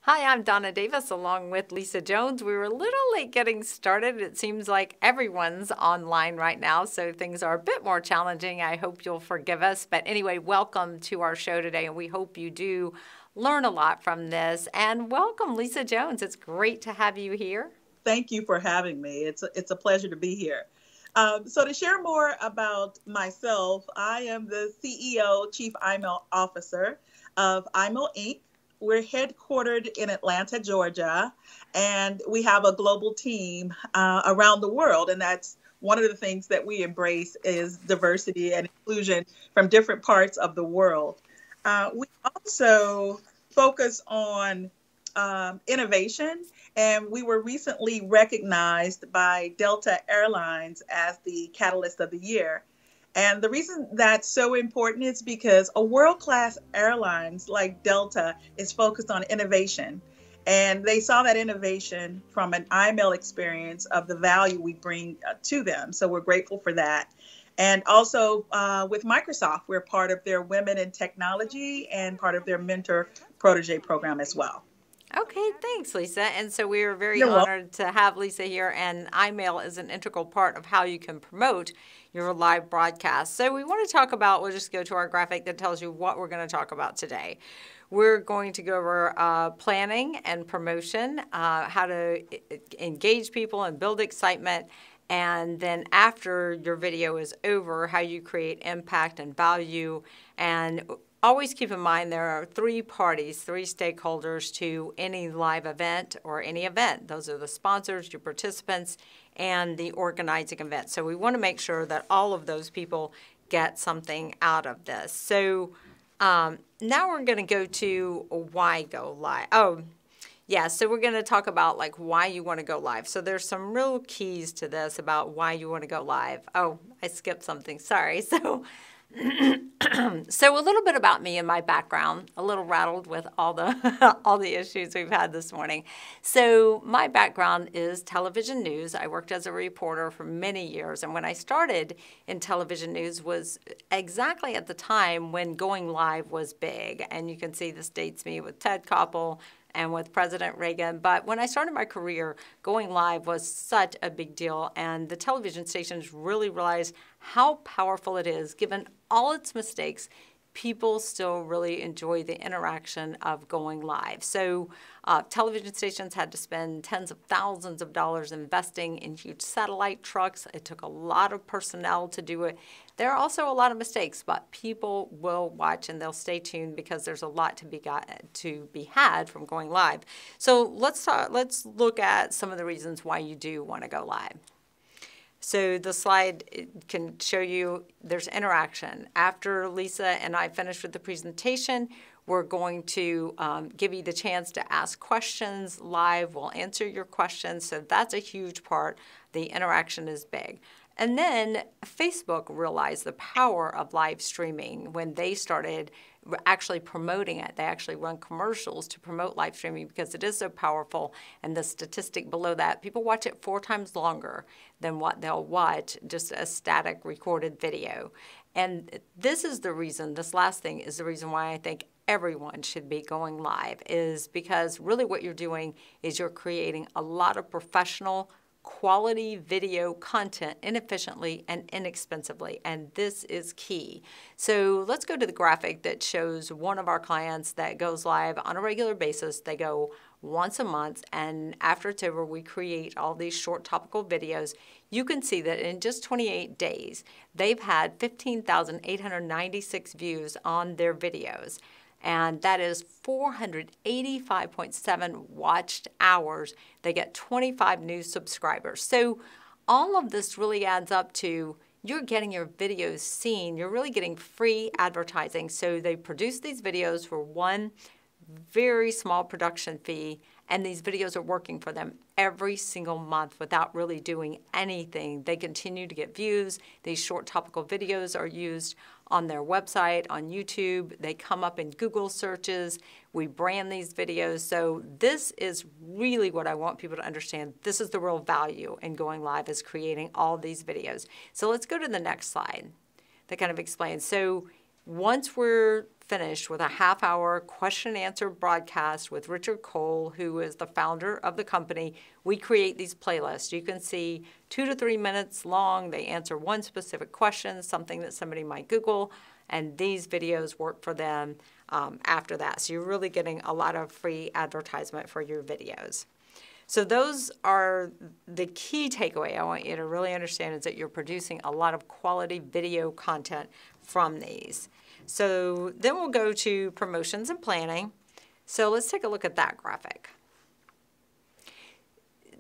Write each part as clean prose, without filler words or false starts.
Hi, I'm Donna Davis along with Lisa Jones. We were a little late getting started. It seems like everyone's online right now, so things are a bit more challenging. I hope you'll forgive us. But anyway, welcome to our show today, and we hope you do learn a lot from this. And welcome, Lisa Jones. It's great to have you here. Thank you for having me. It's a pleasure to be here. So to share more about myself, I am the CEO, Chief IMEL Officer of IMEL Inc. We're headquartered in Atlanta, Georgia, and we have a global team around the world. And that's one of the things that we embrace is diversity and inclusion from different parts of the world. We also focus on innovation, and we were recently recognized by Delta Airlines as the Catalyst of the Year. And the reason that's so important is because a world-class airlines like Delta is focused on innovation. And they saw that innovation from an IML experience of the value we bring to them. So we're grateful for that. And also with Microsoft, we're part of their Women in Technology and part of their Mentor Protege program as well. Okay, thanks, Lisa. And so we are very You're welcome. honored to have Lisa here, and iMail is an integral part of how you can promote your live broadcast. So we want to talk about, we'll just go to our graphic that tells you what we're going to talk about today. We're going to go over planning and promotion, how to engage people and build excitement, and then after your video is over, how you create impact and value. And always keep in mind there are three parties, three stakeholders to any live event or any event. Those are the sponsors, your participants, and the organizing event. So we want to make sure that all of those people get something out of this. So now we're going to go to why go live. Oh, yeah, so we're going to talk about like why you want to go live. So there's some real keys to this about why you want to go live. Oh, I skipped something. Sorry. So a little bit about me and my background, a little rattled with all the all the issues we've had this morning. So my background is television news. I worked as a reporter for many years, and when I started in television news was exactly at the time when going live was big. And you can see this dates me with Ted Koppel and with President Reagan. But when I started my career, going live was such a big deal, and the television stations really realized how powerful it is. Given all its mistakes, people still really enjoy the interaction of going live. So television stations had to spend tens of thousands of dollars investing in huge satellite trucks. It took a lot of personnel to do it. There are also a lot of mistakes, but people will watch and they'll stay tuned because there's a lot to be had from going live. So let's look at some of the reasons why you do want to go live. So the slide can show you there's interaction. After Lisa and I finish with the presentation, we're going to give you the chance to ask questions live. We'll answer your questions. So that's a huge part. The interaction is big. And then Facebook realized the power of live streaming when they started actually promoting it. They actually run commercials to promote live streaming because it is so powerful. And the statistic below that, people watch it 4 times longer than what they'll watch just a static recorded video. And this is the reason, this last thing is the reason why I think everyone should be going live, is because really what you're doing is you're creating a lot of professional quality video content inefficiently and inexpensively, and this is key. So let's go to the graphic that shows one of our clients that goes live on a regular basis. They go once a month, and after it's over, we create all these short topical videos. You can see that in just 28 days, they've had 15,896 views on their videos. And that is 485.7 watched hours. They get 25 new subscribers. So all of this really adds up to you're getting your videos seen. You're really getting free advertising. So they produce these videos for one very small production fee, and these videos are working for them every single month without really doing anything. They continue to get views. These short topical videos are used on their website, on YouTube. They come up in Google searches. We brand these videos. So this is really what I want people to understand. This is the real value in going live, is creating all these videos. So let's go to the next slide that kind of explains. So once we're finished with a half-hour question and answer broadcast with Richard Cole, who is the founder of the company. We create these playlists. You can see 2 to 3 minutes long. They answer one specific question, something that somebody might Google, and these videos work for them after that. So you're really getting a lot of free advertisement for your videos. So those are the key takeaway I want you to really understand, is that you're producing a lot of quality video content from these. So then we'll go to promotions and planning. So let's take a look at that graphic.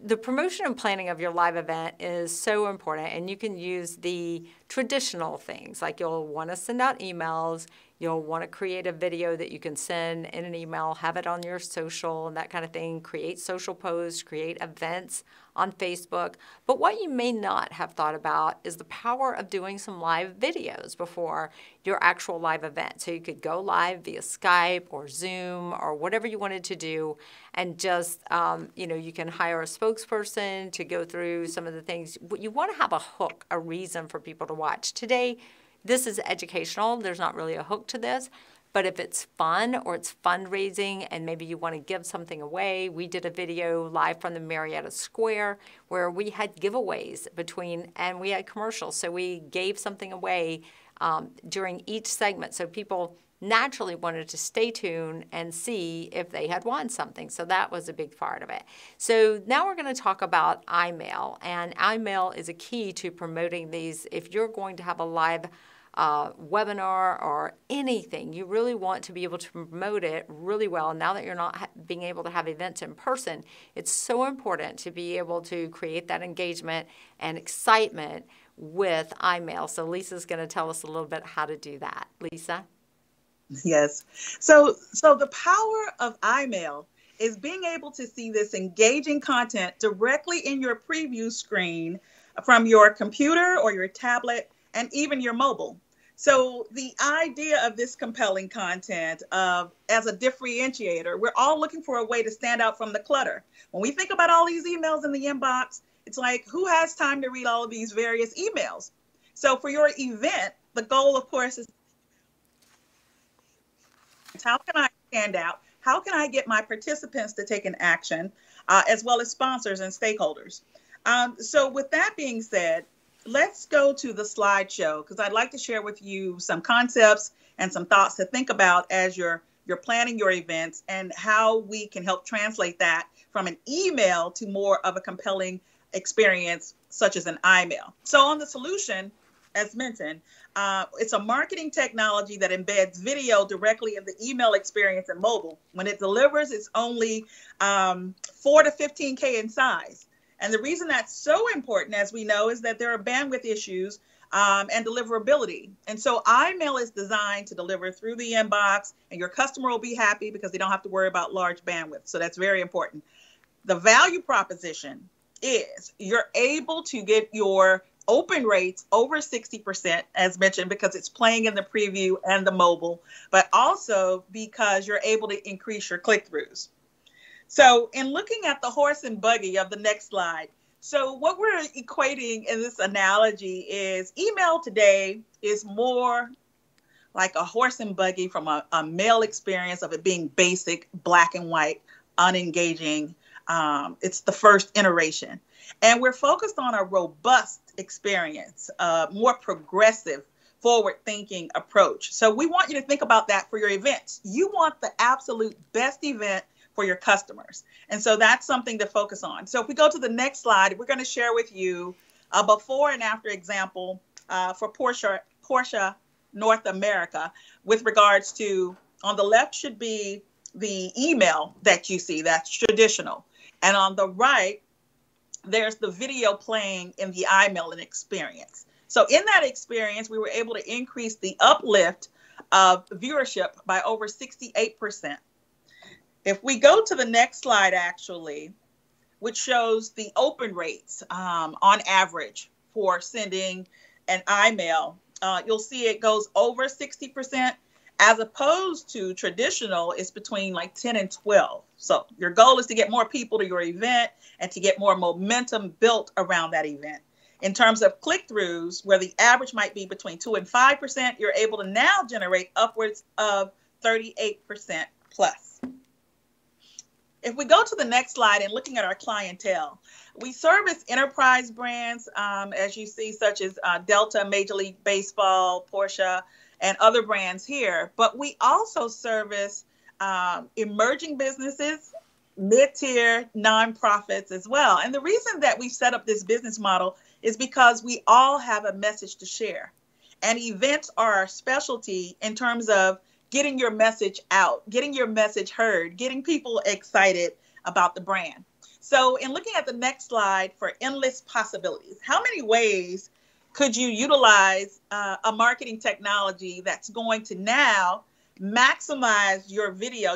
The promotion and planning of your live event is so important, and you can use the traditional things, like you'll want to send out emails, you'll want to create a video that you can send in an email, have it on your social and that kind of thing, create social posts, create events on Facebook. But what you may not have thought about is the power of doing some live videos before your actual live event. So you could go live via Skype or Zoom or whatever you wanted to do, and just, you can hire a spokesperson to go through some of the things. You want to have a hook, a reason for people to watch. Today, this is educational. There's not really a hook to this. But if it's fun or it's fundraising and maybe you want to give something away, we did a video live from the Marietta Square where we had giveaways and we had commercials. So we gave something away during each segment. So people naturally wanted to stay tuned and see if they had won something. So that was a big part of it. So now we're going to talk about iMail. And iMail is a key to promoting these. If you're going to have a live webinar or anything, you really want to be able to promote it really well. Now that you're not being able to have events in person, it's so important to be able to create that engagement and excitement with iMail. So Lisa's going to tell us a little bit how to do that. Lisa? Yes. So the power of iMail is being able to see this engaging content directly in your preview screen from your computer or your tablet and even your mobile. So the idea of this compelling content as a differentiator, we're all looking for a way to stand out from the clutter. When we think about all these emails in the inbox, it's like, who has time to read all of these various emails? So for your event, the goal, of course, is how can I stand out? How can I get my participants to take an action, as well as sponsors and stakeholders? So with that being said, let's go to the slideshow, because I'd like to share with you some concepts and some thoughts to think about as you're planning your events, and how we can help translate that from an email to more of a compelling experience, such as an iMail. So on the solution, as mentioned, it's a marketing technology that embeds video directly in the email experience and mobile. When it delivers, it's only 4 to 15K in size. And the reason that's so important, as we know, is that there are bandwidth issues and deliverability. And so iMail is designed to deliver through the inbox, and your customer will be happy because they don't have to worry about large bandwidth. So that's very important. The value proposition is you're able to get your open rates over 60%, as mentioned, because it's playing in the preview and the mobile, but also because you're able to increase your click-throughs. So in looking at the horse and buggy of the next slide, so what we're equating in this analogy is email today is more like a horse and buggy from a mail experience of it being basic, black and white, unengaging. It's the first iteration. And we're focused on a robust experience, more progressive, forward-thinking approach. So we want you to think about that for your events. You want the absolute best event for your customers. And so that's something to focus on. So if we go to the next slide, we're going to share with you a before and after example for Porsche North America with regards to, on the left should be the email that you see, that's traditional. And on the right, there's the video playing in the iMail experience. So in that experience, we were able to increase the uplift of viewership by over 68%. If we go to the next slide, actually, which shows the open rates on average for sending an iMail, you'll see it goes over 60%, as opposed to traditional, it's between like 10 and 12. So your goal is to get more people to your event and to get more momentum built around that event. In terms of click-throughs, where the average might be between 2 and 5%, you're able to now generate upwards of 38% plus. If we go to the next slide and looking at our clientele, we service enterprise brands, as you see, such as Delta, Major League Baseball, Porsche, and other brands here. But we also service emerging businesses, mid-tier nonprofits as well. And the reason that we set up this business model is because we all have a message to share. And events are our specialty in terms of getting your message out, getting your message heard, getting people excited about the brand. So in looking at the next slide for endless possibilities, how many ways could you utilize a marketing technology that's going to now maximize your video?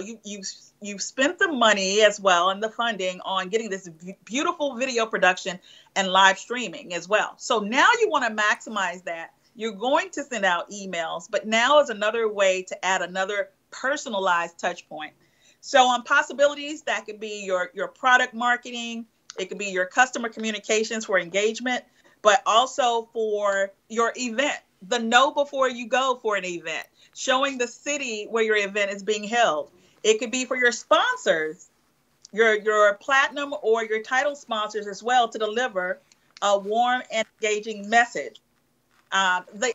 You've spent the money as well and the funding on getting this beautiful video production and live streaming as well. So now you want to maximize that. You're going to send out emails, but now is another way to add another personalized touch point. So on possibilities, that could be your product marketing. It could be your customer communications for engagement, but also for your event, the know before you go for an event, showing the city where your event is being held. It could be for your sponsors, your platinum or your title sponsors as well, to deliver a warm and engaging message. The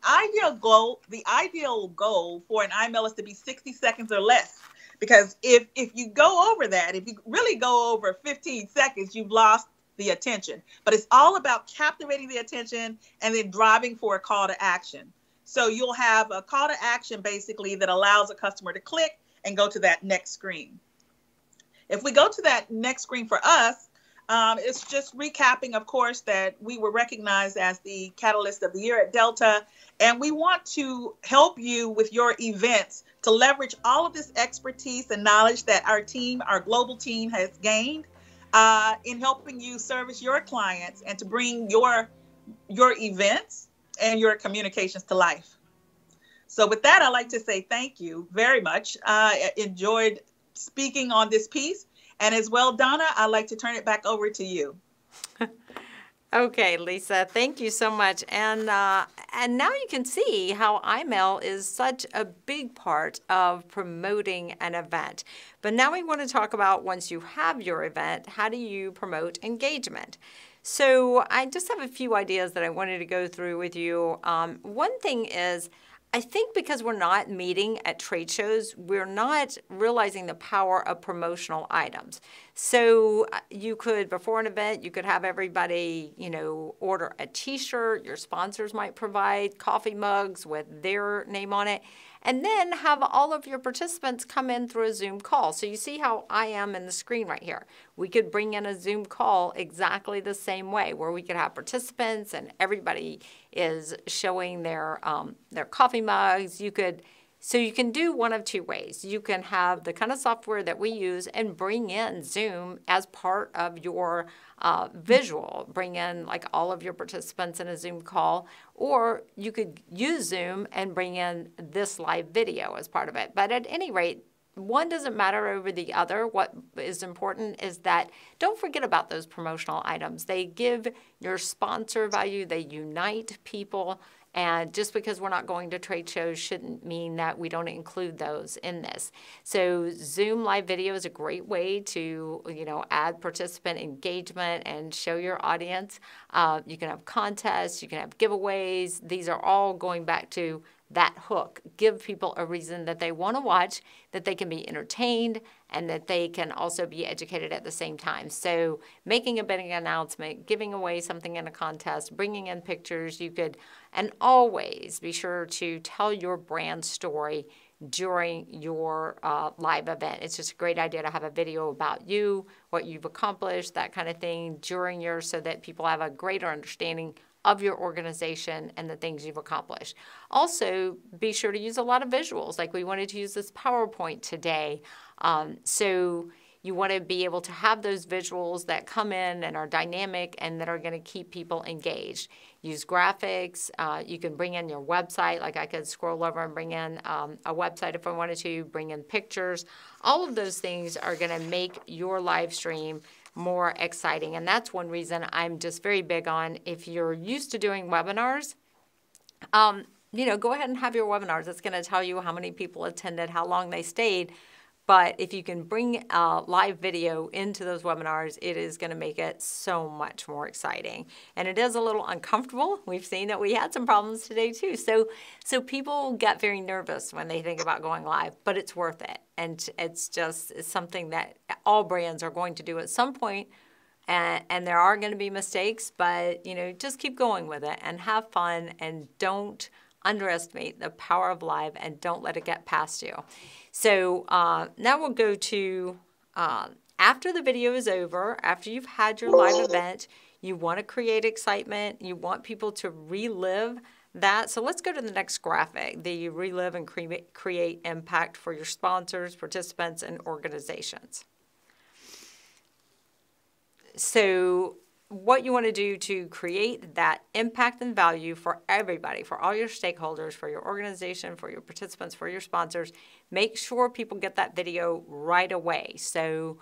ideal goal for an email is to be 60 seconds or less, because if you go over that, if you really go over 15 seconds, you've lost the attention. But it's all about captivating the attention and then driving for a call to action. So you'll have a call to action basically that allows a customer to click and go to that next screen. If we go to that next screen for us, it's just recapping, of course, that we were recognized as the Catalyst of the Year at Delta, and we want to help you with your events to leverage all of this expertise and knowledge that our team, our global team, has gained in helping you service your clients and to bring your events and your communications to life. So with that, I'd like to say thank you very much. I enjoyed speaking on this piece. And as well, Donna, I'd like to turn it back over to you. Okay, Lisa, thank you so much. And now you can see how iMail is such a big part of promoting an event. But now we want to talk about, once you have your event, how do you promote engagement? So I just have a few ideas that I wanted to go through with you. One thing is, I think because we're not meeting at trade shows, we're not realizing the power of promotional items. So you could, before an event, you could have everybody, order a t-shirt. Your sponsors might provide coffee mugs with their name on it. And then have all of your participants come in through a Zoom call. So you see how I am in the screen right here. We could bring in a Zoom call exactly the same way, where we could have participants and everybody is showing their coffee mugs. So you can do one of two ways. You can have the kind of software that we use and bring in Zoom as part of your visual. Bring in like all of your participants in a Zoom call, or you could use Zoom and bring in this live video as part of it. But at any rate, one doesn't matter over the other. What is important is that don't forget about those promotional items. They give your sponsor value. They unite people. And just because we're not going to trade shows shouldn't mean that we don't include those in this. So Zoom live video is a great way to, add participant engagement and show your audience. You can have contests, you can have giveaways. These are all going back to that hook. Give people a reason that they want to watch, that they can be entertained, and that they can also be educated at the same time. So making a bidding announcement, giving away something in a contest, bringing in pictures, and always be sure to tell your brand story during your live event. It's just a great idea to have a video about you, what you've accomplished, that kind of thing during so that people have a greater understanding of your organization and the things you've accomplished. Also, be sure to use a lot of visuals. Like we wanted to use this PowerPoint today. So you want to be able to have those visuals that come in and are dynamic and that are going to keep people engaged. Use graphics. You can bring in your website. Like I could scroll over and bring in a website if I wanted to, bring in pictures. All of those things are going to make your live stream more exciting. And that's one reason I'm just very big on, if you're used to doing webinars, go ahead and have your webinars. It's going to tell you how many people attended, how long they stayed. But if you can bring live video into those webinars, it is going to make it so much more exciting. And it is a little uncomfortable. We've seen that we had some problems today too. So people get very nervous when they think about going live, but it's worth it. And it's something that all brands are going to do at some point. And there are going to be mistakes, but just keep going with it and have fun, and don't underestimate the power of live, and don't let it get past you. So now we'll go to after the video is over, after you've had your live event, you want to create excitement. You want people to relive that. So let's go to the next graphic, the relive and create impact for your sponsors, participants, and organizations. So what you want to do to create that impact and value for everybody, for all your stakeholders, for your organization, for your participants, for your sponsors, make sure people get that video right away. So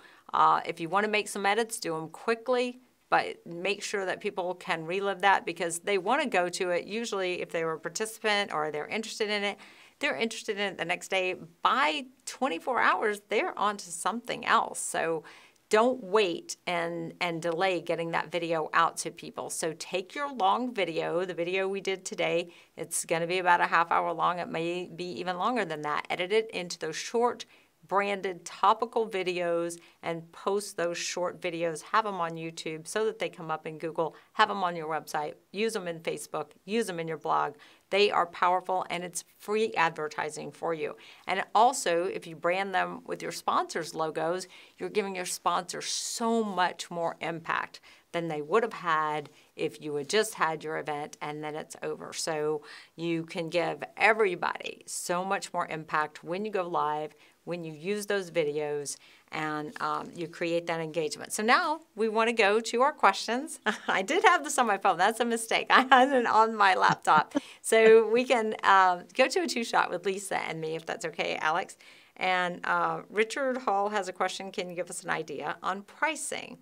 if you want to make some edits, do them quickly, but make sure that people can relive that, because they want to go to it. Usually if they were a participant or they're interested in it, they're interested in it the next day. By 24 hours, they're on to something else. So don't wait and delay getting that video out to people. So take your long video, the video we did today, it's going to be about a half hour long. It may be even longer than that. Edit it into those short, branded, topical videos and post those short videos. Have them on YouTube so that they come up in Google. Have them on your website. Use them in Facebook. Use them in your blog. They are powerful, and it's free advertising for you. And also, if you brand them with your sponsors' logos, you're giving your sponsors so much more impact than they would have had if you had just had your event and then it's over. So you can give everybody so much more impact when you go live, when you use those videos, and you create that engagement. So now we want to go to our questions. I did have this on my phone. That's a mistake. I had it on my laptop. So we can go to a two-shot with Lisa and me, if that's okay, Alex. And Richard Hall has a question. Can you give us an idea on pricing?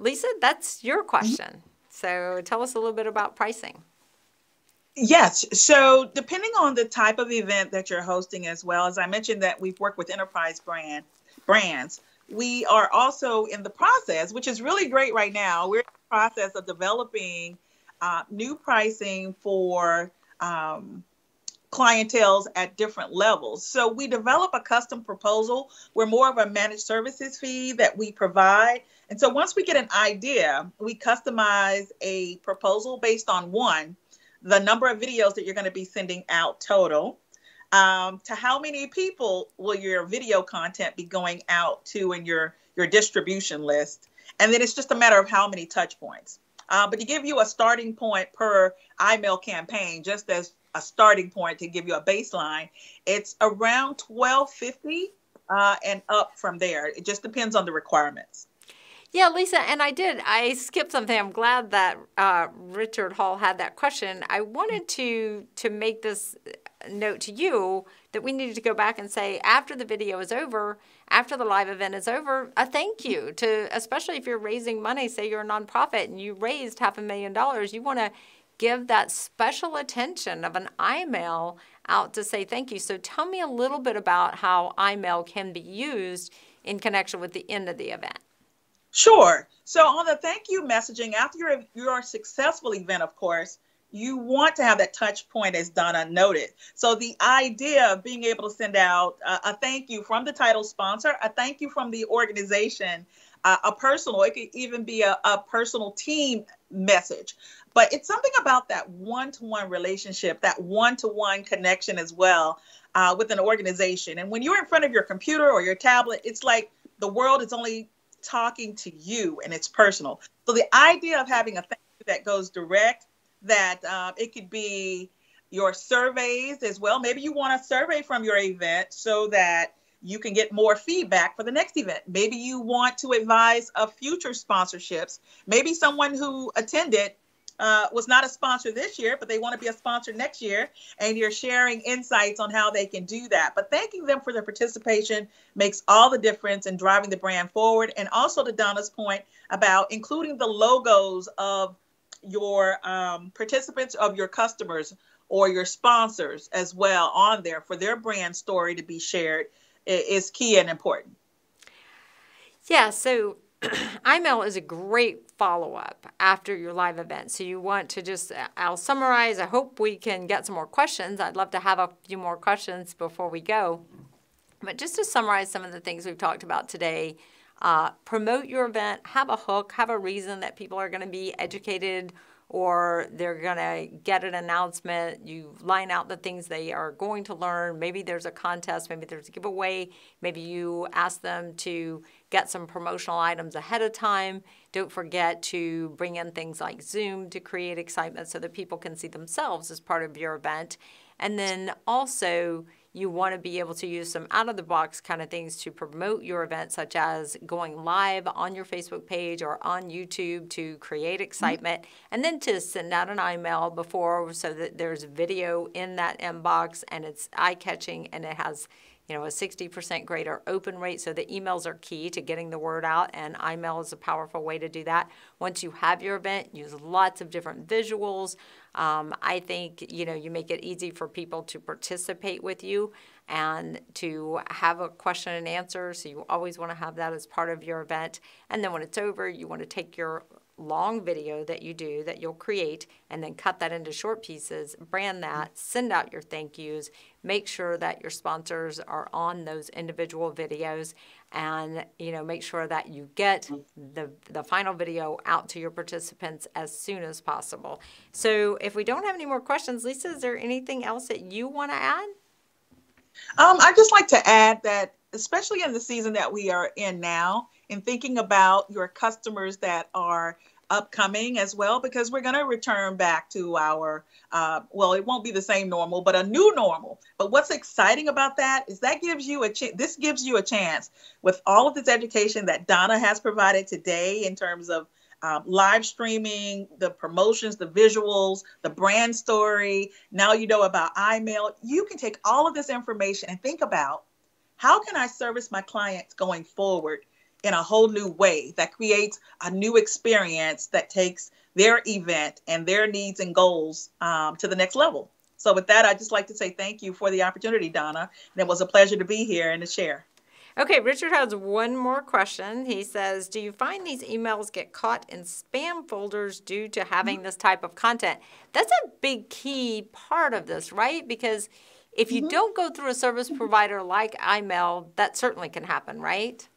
Lisa, that's your question. So tell us a little bit about pricing. Yes. So depending on the type of event that you're hosting, as well as I mentioned that we've worked with enterprise brands, we are also in the process, which is really great right now. We're in the process of developing new pricing for clienteles at different levels. So we develop a custom proposal. We're more of a managed services fee that we provide. And so once we get an idea, we customize a proposal based on the number of videos that you're going to be sending out total, to how many people will your video content be going out to in your distribution list. And then it's just a matter of how many touch points. But to give you a starting point per email campaign, just as a starting point to give you a baseline, it's around $12.50 and up from there. It just depends on the requirements. Yeah, Lisa, and I skipped something. I'm glad that Richard Hall had that question. I wanted to make this note to you that we needed to go back and say, after the video is over, after the live event is over, a thank you to, especially if you're raising money, say you're a nonprofit and you raised $500,000, you want to give that special attention of an email out to say thank you. So tell me a little bit about how email can be used in connection with the end of the event. Sure. So on the thank you messaging, after your successful event, of course, you want to have that touch point as done unnoted. So the idea of being able to send out a thank you from the title sponsor, a thank you from the organization, a personal, it could even be a personal team message. But it's something about that one-to-one relationship, that one-to-one connection as well with an organization. And when you're in front of your computer or your tablet, it's like the world is only talking to you and it's personal. So the idea of having a thank you that goes direct, that it could be your surveys as well. Maybe you want a survey from your event so that you can get more feedback for the next event. Maybe you want to advise of future sponsorships. Maybe someone who attended was not a sponsor this year, but they want to be a sponsor next year. And you're sharing insights on how they can do that. But thanking them for their participation makes all the difference in driving the brand forward. And also to Donna's point about including the logos of your participants, of your customers or your sponsors as well on there for their brand story to be shared is key and important. Yeah, so email is a great follow-up after your live event. So you want to just, I'll summarize. I hope we can get some more questions. I'd love to have a few more questions before we go. But just to summarize some of the things we've talked about today, promote your event, have a hook, have a reason that people are going to be educated or they're going to get an announcement. You line out the things they are going to learn. Maybe there's a contest, maybe there's a giveaway, maybe you ask them to get some promotional items ahead of time. Don't forget to bring in things like Zoom to create excitement so that people can see themselves as part of your event. And then also, you want to be able to use some out-of-the-box kind of things to promote your event, such as going live on your Facebook page or on YouTube to create excitement, and then to send out an email before so that there's video in that inbox and it's eye-catching and it has a 60% greater open rate. So the emails are key to getting the word out, and email is a powerful way to do that. Once you have your event, use lots of different visuals. I think, you make it easy for people to participate with you and to have a question and answer. So you always want to have that as part of your event. And then when it's over, you want to take your long video that you'll create and then cut that into short pieces, brand that, send out your thank yous, make sure that your sponsors are on those individual videos, and make sure that you get the final video out to your participants as soon as possible. So if we don't have any more questions, Lisa, is there anything else that you want to add? I'd just like to add that, especially in the season that we are in now, in thinking about your customers that are upcoming as well, because we're going to return back to our, it won't be the same normal, but a new normal. But what's exciting about that is that gives you this gives you a chance with all of this education that Donna has provided today in terms of live streaming, the promotions, the visuals, the brand story. Now you know about email. You can take all of this information and think about, how can I service my clients going forward in a whole new way that creates a new experience that takes their event and their needs and goals to the next level. So with that, I'd just like to say thank you for the opportunity, Donna. And it was a pleasure to be here and to share. Okay, Richard has one more question. He says, do you find these emails get caught in spam folders due to having this type of content? That's a big key part of this, right? Because if you don't go through a service provider like email, that certainly can happen, right?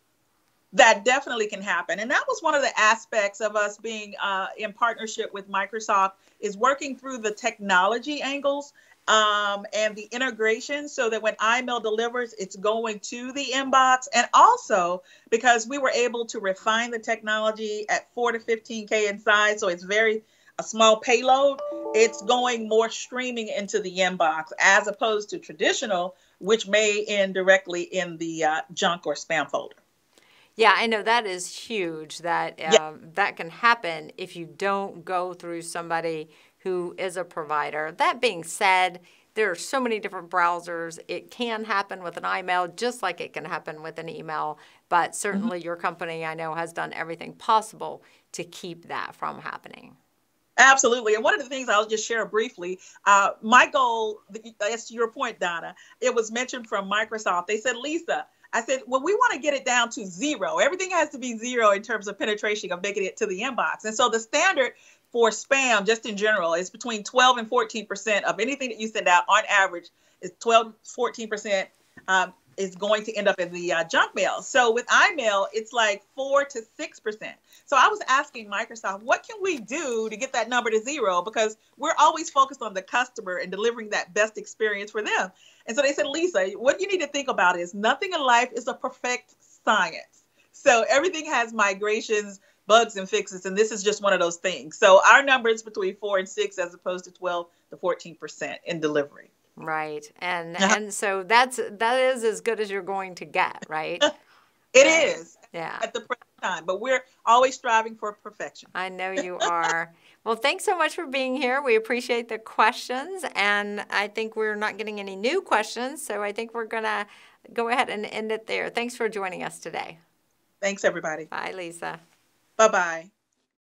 That definitely can happen. And that was one of the aspects of us being in partnership with Microsoft, is working through the technology angles and the integration so that when email delivers, it's going to the inbox. And also because we were able to refine the technology at 4 to 15K in size, so it's a small payload, it's going more streaming into the inbox as opposed to traditional, which may end directly in the junk or spam folder. Yeah, I know that is huge, that that can happen if you don't go through somebody who is a provider. That being said, there are so many different browsers. It can happen with an email just like it can happen with an email, but certainly your company, I know, has done everything possible to keep that from happening. Absolutely. And one of the things I'll just share briefly, my goal, as to your point, Donna, it was mentioned from Microsoft. They said, Lisa, I said, well, we want to get it down to 0. Everything has to be 0 in terms of penetration of making it to the inbox. And so the standard for spam, just in general, is between 12 and 14% of anything that you send out on average is 12, 14% is going to end up in the junk mail. So with email, it's like 4 to 6%. So I was asking Microsoft, what can we do to get that number to 0? Because we're always focused on the customer and delivering that best experience for them. And so they said, Lisa, what you need to think about is nothing in life is a perfect science. So everything has migrations, bugs, and fixes. And this is just one of those things. So our number is between 4 and 6 as opposed to 12 to 14% in delivery. Right. And so that is as good as you're going to get, right? It is. Yeah. At the present time. But we're always striving for perfection. I know you are. Well, thanks so much for being here. We appreciate the questions, and I think we're not getting any new questions, so I think we're going to go ahead and end it there. Thanks for joining us today. Thanks, everybody. Bye, Lisa. Bye-bye.